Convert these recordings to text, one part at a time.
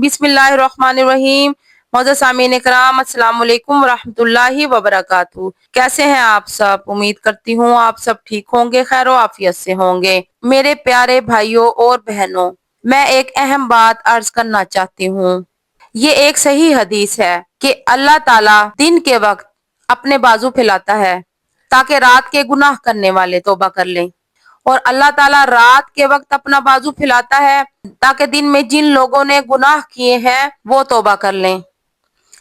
بسم اللہ الرحمن الرحیم۔ معزز سامعین کرام، السلام علیکم ورحمۃ اللہ وبرکاتہ۔ کیسے ہیں آپ سب؟ امید کرتی ہوں آپ سب ٹھیک ہوں گے، خیر و عافیت سے ہوں گے۔ میرے پیارے بھائیوں اور بہنوں، میں ایک اہم بات عرض کرنا چاہتی ہوں۔ یہ ایک صحیح حدیث ہے کہ اللہ تعالیٰ دن کے وقت اپنے بازو پھیلاتا ہے تاکہ رات کے گناہ کرنے والے توبہ کر لیں، اور اللہ تعالیٰ رات کے وقت اپنا بازو پھیلاتا ہے تاکہ دن میں جن لوگوں نے گناہ کیے ہیں وہ توبہ کر لیں۔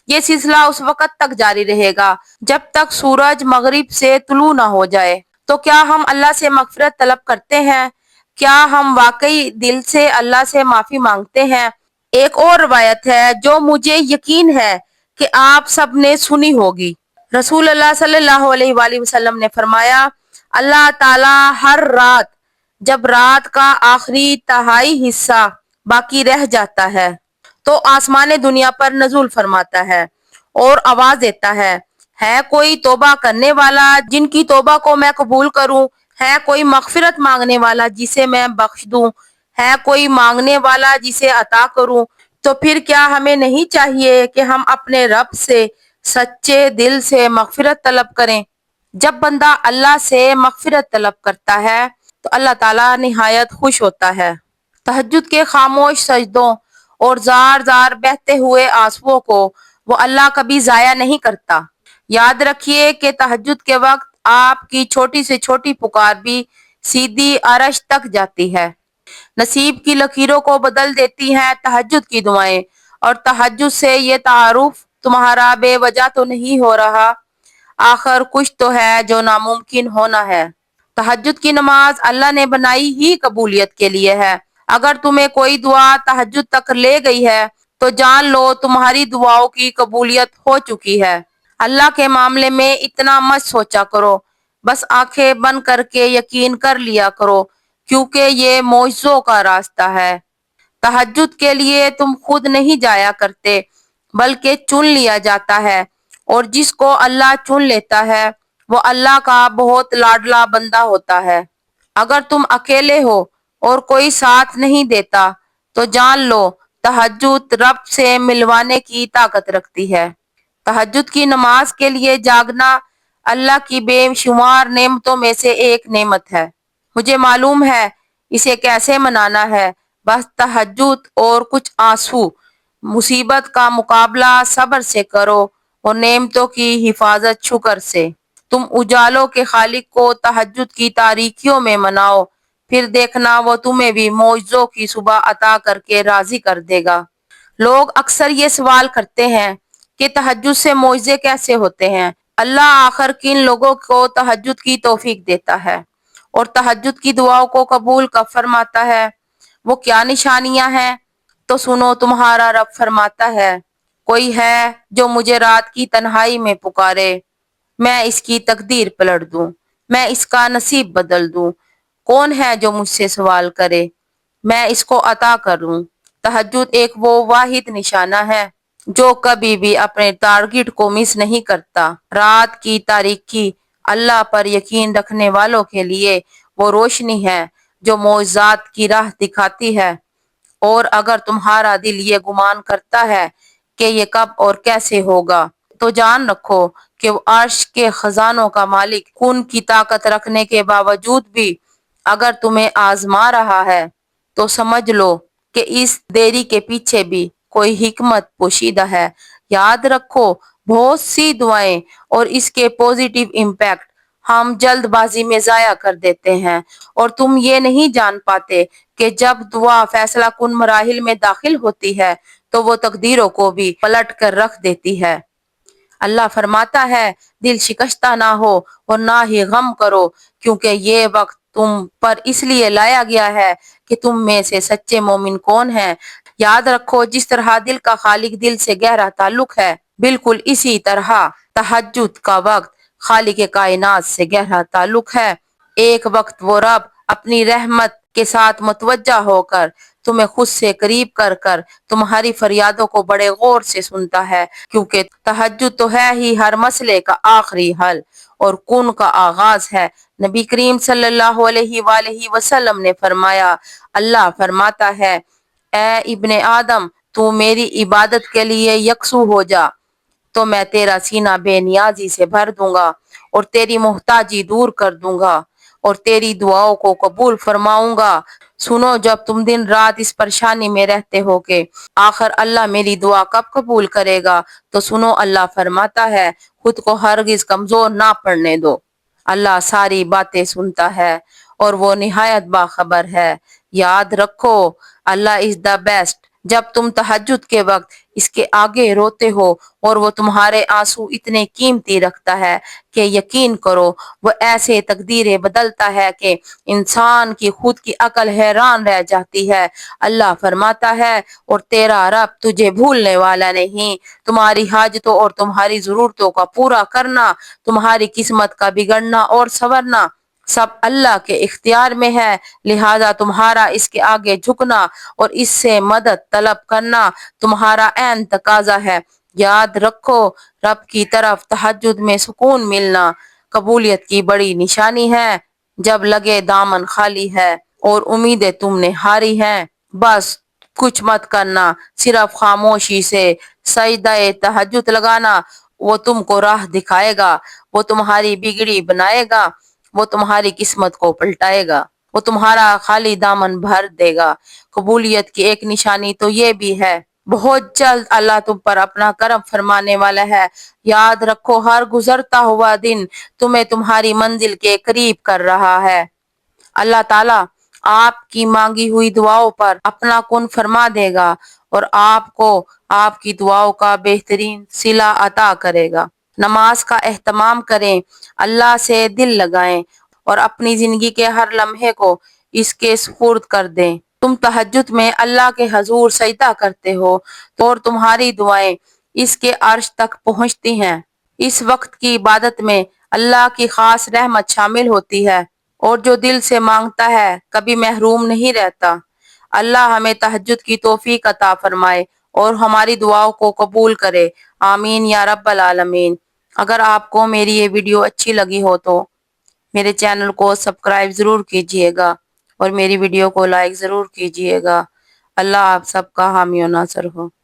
یہ سلسلہ اس وقت تک جاری رہے گا جب تک سورج مغرب سے طلوع نہ ہو جائے۔ تو کیا ہم اللہ سے مغفرت طلب کرتے ہیں؟ کیا ہم واقعی دل سے اللہ سے معافی مانگتے ہیں؟ ایک اور روایت ہے جو مجھے یقین ہے کہ آپ سب نے سنی ہوگی۔ رسول اللہ صلی اللہ علیہ وآلہ وسلم نے فرمایا، اللہ تعالیٰ ہر رات جب رات کا آخری تہائی حصہ باقی رہ جاتا ہے تو آسمان دنیا پر نزول فرماتا ہے اور آواز دیتا ہے کوئی توبہ کرنے والا جن کی توبہ کو میں قبول کروں؟ ہے کوئی مغفرت مانگنے والا جسے میں بخش دوں؟ ہے کوئی مانگنے والا جسے عطا کروں؟ تو پھر کیا ہمیں نہیں چاہیے کہ ہم اپنے رب سے سچے دل سے مغفرت طلب کریں؟ جب بندہ اللہ سے مغفرت طلب کرتا ہے تو اللہ تعالیٰ نہایت خوش ہوتا ہے۔ تہجد کے خاموش سجدوں اور زار زار بہتے ہوئے آنسوؤں کو وہ اللہ کبھی ضائع نہیں کرتا۔ یاد رکھیے کہ تہجد کے وقت آپ کی چھوٹی سے چھوٹی پکار بھی سیدھی عرش تک جاتی ہے۔ نصیب کی لکیروں کو بدل دیتی ہیں تہجد کی دعائیں، اور تہجد سے یہ تعارف تمہارا بے وجہ تو نہیں ہو رہا، آخر کچھ تو ہے جو ناممکن ہونا ہے۔ تہجد کی نماز اللہ نے بنائی ہی قبولیت کے لیے ہے۔ اگر تمہیں کوئی دعا تہجد تک لے گئی ہے تو جان لو تمہاری دعاؤں کی قبولیت ہو چکی ہے۔ اللہ کے معاملے میں اتنا مت سوچا کرو، بس آنکھیں بند کر کے یقین کر لیا کرو، کیونکہ یہ معجزوں کا راستہ ہے۔ تہجد کے لیے تم خود نہیں جایا کرتے بلکہ چن لیا جاتا ہے، اور جس کو اللہ چن لیتا ہے وہ اللہ کا بہت لاڈلا بندہ ہوتا ہے۔ اگر تم اکیلے ہو اور کوئی ساتھ نہیں دیتا تو جان لو تہجد رب سے ملوانے کی طاقت رکھتی ہے۔ تہجد کی نماز کے لیے جاگنا اللہ کی بے شمار نعمتوں میں سے ایک نعمت ہے۔ مجھے معلوم ہے اسے کیسے منانا ہے، بس تہجد اور کچھ آنسو۔ مصیبت کا مقابلہ صبر سے کرو اور نعمتوں کی حفاظت شکر سے۔ تم اجالوں کے خالق کو تہجد کی تاریکیوں میں مناؤ، پھر دیکھنا وہ تمہیں بھی معجزوں کی صبح عطا کر کے راضی کر دے گا۔ لوگ اکثر یہ سوال کرتے ہیں کہ تہجد سے معجزے کیسے ہوتے ہیں؟ اللہ آخر کن لوگوں کو تہجد کی توفیق دیتا ہے اور تہجد کی دعاؤں کو قبول کب فرماتا ہے؟ وہ کیا نشانیاں ہیں؟ تو سنو، تمہارا رب فرماتا ہے، کوئی ہے جو مجھے رات کی تنہائی میں پکارے، میں اس کی تقدیر پلٹ دوں، میں اس کا نصیب بدل دوں۔ کون ہے جو مجھ سے سوال کرے، میں اس کو عطا کروں۔ تہجد ایک وہ واحد نشانہ ہے جو کبھی بھی اپنے ٹارگٹ کو مس نہیں کرتا۔ رات کی تاریکی اللہ پر یقین رکھنے والوں کے لیے وہ روشنی ہے جو معجزات کی راہ دکھاتی ہے، اور اگر تمہارا دل یہ گمان کرتا ہے کہ یہ کب اور کیسے ہوگا تو جان رکھو کہ وہ عرش کے خزانوں کا مالک کن کی طاقت رکھنے کے باوجود بھی اگر تمہیں آزما رہا ہے تو سمجھ لو کہ اس دیری کے پیچھے بھی کوئی حکمت پوشیدہ ہے۔ یاد رکھو، بہت سی دعائیں اور اس کے پوزیٹیو امپیکٹ ہم جلد بازی میں ضائع کر دیتے ہیں، اور تم یہ نہیں جان پاتے کہ جب دعا فیصلہ کن مراحل میں داخل ہوتی ہے تو وہ تقدیروں کو بھی پلٹ کر رکھ دیتی ہے۔ اللہ فرماتا ہے، دل شکستہ نہ ہو اور نہ ہی غم کرو، کیونکہ یہ وقت تم پر اس لیے لایا گیا ہے کہ تم میں سے سچے مومن کون ہیں۔ یاد رکھو، جس طرح دل کا خالق دل سے گہرا تعلق ہے، بالکل اسی طرح تہجد کا وقت خالق کائنات سے گہرا تعلق ہے۔ ایک وقت وہ رب اپنی رحمت کے ساتھ متوجہ ہو کر تمہیں خود سے قریب کر کر تمہاری فریادوں کو بڑے غور سے سنتا ہے، کیونکہ تہجد تو ہے ہی ہر مسئلے کا آخری حل اور کن کا آغاز ہے۔ نبی کریم صلی اللہ علیہ وآلہ وسلم نے فرمایا، اللہ فرماتا ہے، اے ابن آدم، تو میری عبادت کے لیے یکسو ہو جا تو میں تیرا سینہ بے نیازی سے بھر دوں گا اور تیری محتاجی دور کر دوں گا اور تیری دعاؤں کو قبول فرماؤں گا۔ سنو، جب تم دن رات اس پریشانی میں رہتے ہو کہ آخر اللہ میری دعا کب قبول کرے گا، تو سنو، اللہ فرماتا ہے خود کو ہرگز کمزور نہ پڑنے دو۔ اللہ ساری باتیں سنتا ہے اور وہ نہایت باخبر ہے۔ یاد رکھو، اللہ از دا بیسٹ۔ جب تم تہجد کے وقت اس کے آگے روتے ہو اور وہ تمہارے آنسو اتنے قیمتی رکھتا ہے کہ یقین کرو وہ ایسے تقدیریں بدلتا ہے کہ انسان کی خود کی عقل حیران رہ جاتی ہے۔ اللہ فرماتا ہے اور تیرا رب تجھے بھولنے والا نہیں۔ تمہاری حاجتوں اور تمہاری ضرورتوں کا پورا کرنا، تمہاری قسمت کا بگڑنا اور سنورنا سب اللہ کے اختیار میں ہے، لہذا تمہارا اس کے آگے جھکنا اور اس سے مدد طلب کرنا تمہارا عین تقاضا ہے۔ یاد رکھو، رب کی طرف تہجد میں سکون ملنا قبولیت کی بڑی نشانی ہے۔ جب لگے دامن خالی ہے اور امیدیں تم نے ہاری ہیں، بس کچھ مت کرنا، صرف خاموشی سے سجدہ تہجد لگانا۔ وہ تم کو راہ دکھائے گا، وہ تمہاری بگڑی بنائے گا، وہ تمہاری قسمت کو پلٹائے گا، وہ تمہارا خالی دامن بھر دے گا۔ قبولیت کی ایک نشانی تو یہ بھی ہے، بہت جلد اللہ تم پر اپنا کرم فرمانے والا ہے۔ یاد رکھو، ہر گزرتا ہوا دن تمہیں تمہاری منزل کے قریب کر رہا ہے۔ اللہ تعالیٰ آپ کی مانگی ہوئی دعاؤں پر اپنا کن فرما دے گا اور آپ کو آپ کی دعاؤں کا بہترین صلہ عطا کرے گا۔ نماز کا اہتمام کریں، اللہ سے دل لگائیں اور اپنی زندگی کے ہر لمحے کو اس کے سپرد کر دیں۔ تم تہجد میں اللہ کے حضور سجدہ کرتے ہو اور تمہاری دعائیں اس کے عرش تک پہنچتی ہیں۔ اس وقت کی عبادت میں اللہ کی خاص رحمت شامل ہوتی ہے اور جو دل سے مانگتا ہے کبھی محروم نہیں رہتا۔ اللہ ہمیں تہجد کی توفیق عطا فرمائے اور ہماری دعاؤں کو قبول کرے، آمین یا رب العالمین۔ اگر آپ کو میری یہ ویڈیو اچھی لگی ہو تو میرے چینل کو سبسکرائب ضرور کیجئے گا اور میری ویڈیو کو لائک ضرور کیجئے گا۔ اللہ آپ سب کا حامی و ناصر ہو۔